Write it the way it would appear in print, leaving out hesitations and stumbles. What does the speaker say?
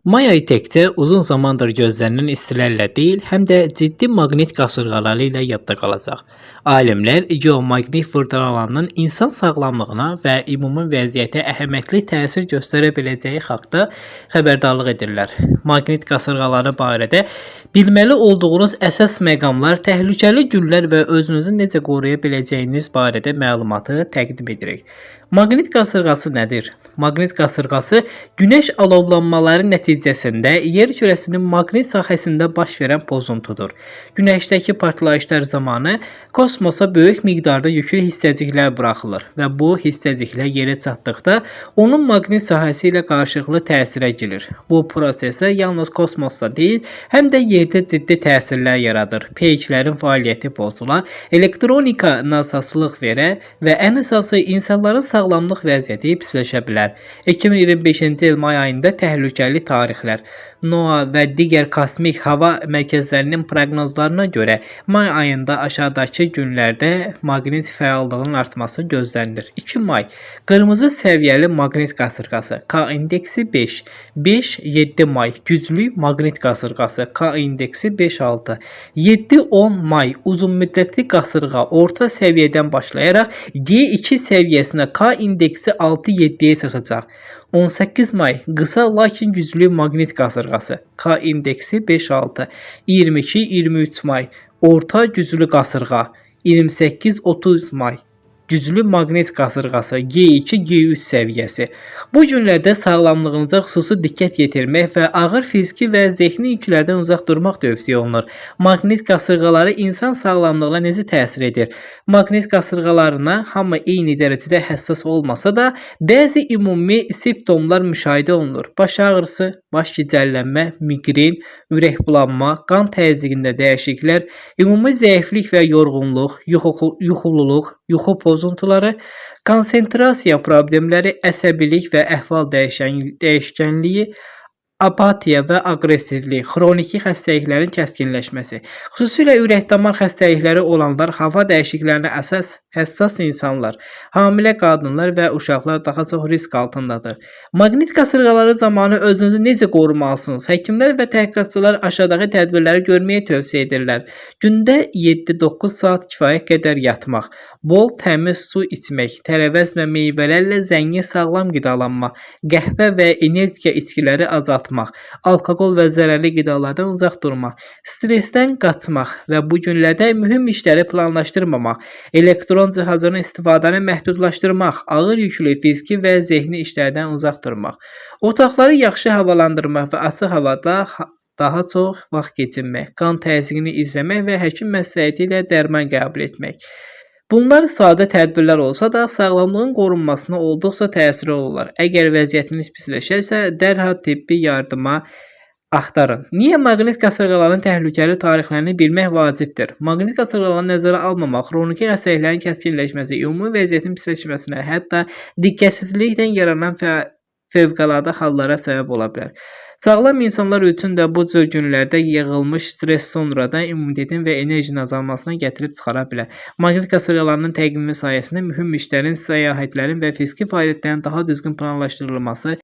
May ayı təkcə uzun zamandır gözlənilən istilərlə deyil, həm də ciddi maqnit qasırğaları ilə yadda qalacaq. Alimlər geomaqnit fırtınalarının insan sağlamlığına və ümumi vəziyyətə əhəmiyyətli təsir göstərə biləcəyi haqqında xəbərdarlıq edirlər. Maqnit qasırğaları barədə bilməli olduğunuz əsas məqamlar, təhlükəli günlər və özünüzü necə qoruya biləcəyiniz barədə məlumatı təqdim edirik. Maqnit qasırğası nədir? Maqnit qasırğası günəş alovlanmaları nəticəsində yer kürəsinin maqnit sahəsində baş verən pozuntudur. Günəşdəki partlayışlar zamanı kosmosa böyük miqdarda yüklü hissəciklər buraxılır və bu hissəciklər yerə çatdıqda onun maqnit sahəsi ilə qarşılıqlı təsirə girir. Bu proseslər yalnız kosmosda deyil, həm də yerdə ciddi təsirlər yaradır. Peyklərin fəaliyyəti pozular, elektronika nasazlıq verə və ən əsası insanların sağlamlıq vəziyyəti pisləşə bilər. 2025-ci il may ayında təhlükəli tarixlər NOAA və digər kosmik hava mərkəzlərinin proqnozlarına görə may ayında aşağıdakı günlərdə maqnit fəallığının artması gözlənilir. 2 may qırmızı səviyyəli maqnit qasırğası K indeksi 5. 5-7 may güclü maqnit qasırğası K indeksi 5-6. 7-10 may uzunmüddətli qasırğa orta səviyyədən başlayaraq G2 səviyyəsinə K indeksi 6-7-yə çatacaq. 18 may qısa lakin güclü maqnit qasırğası K indeksi 5-6. 22-23 may orta güclü qasırğa. 28-30 may güclü maqnit qasırğası G2, G3 səviyyəsi. Bu günlərdə sağlamlığınıza xüsusi diqqət yetirmək və ağır fiziki və zehni yüklərdən uzaq durmaq tövsiyə olunur. Maqnit qasırğaları insan sağlamlığına necə təsir edir? Maqnit qasırğalarına hamı eyni dərəcədə həssas olmasa da, bəzi ümumi simptomlar müşahidə olunur. Baş ağrısı, baş gicəllənmə, miqren, ürəkbulanma, qan təzyiqində dəyişikliklər, ümumi zəiflik və yorğunluq, yuxululuq, yuxu pozuntuları, konsentrasiya problemləri, əsəbilik və əhval dəyişkənliyi, apatiya və aqressivlik, xroniki xəstəliklərin kəskinləşməsi, xüsusilə ürək-damar xəstəlikləri olanlar, hava dəyişikliklərinə həssas insanlar, hamilə qadınlar və uşaqlar daha çox risk altındadır. Maqnit qasırğaları zamanı özünüzü necə qorumalısınız? Həkimlər və tədqiqatçılar aşağıdakı tədbirləri görməyi tövsiyə edirlər. Gündə 7-9 saat kifayət qədər yatmaq, bol təmiz su içmək, tərəvəz və meyvələrlə zəngin sağlam qidalanma, qəhvə və energetika içkiləri azaltmaq, alkoqol və zərərli qidalardan uzaq durmaq, stressdən qaçmaq və bu günlərdə mühüm işləri planlaşdırmamaq, elektron cihazların istifadəni məhdudlaşdırmaq, ağır yüklü fiziki və zehni işlərdən uzaq durmaq, otaqları yaxşı havalandırmaq və açıq havada daha çox vaxt keçirmək, qan təzyiqini izləmək və həkim məsləhəti ilə dərman qəbul etmək. Bunlar sadə tədbirlər olsa da, sağlamlığın qorunmasına olduqca təsirli olurlar. Əgər vəziyyətiniz pisləşərsə, dərhal tibbi yardıma axtarın. Niyə maqnit qasırğalarının təhlükəli tarixlərini bilmək vacibdir? Maqnit qasırğalarını nəzərə almamaq, xroniki xəstəliklərin kəskinləşməsi, ümumi vəziyyətin pisləşməsinə, hətta diqqətsizlikdən yaranan fövqəladə hallara səbəb ola bilər. Sağlam insanlar üçün də bu cür günlərdə yığılmış stress sonradan immunitetin və enerjinin azalmasına gətirib çıxara bilər. Maqnit qasırğalarının təqvimi sayəsində mühüm işlərin, səyahətlərin və fiziki fəaliyyətlərin daha düzgün planlaşdırılması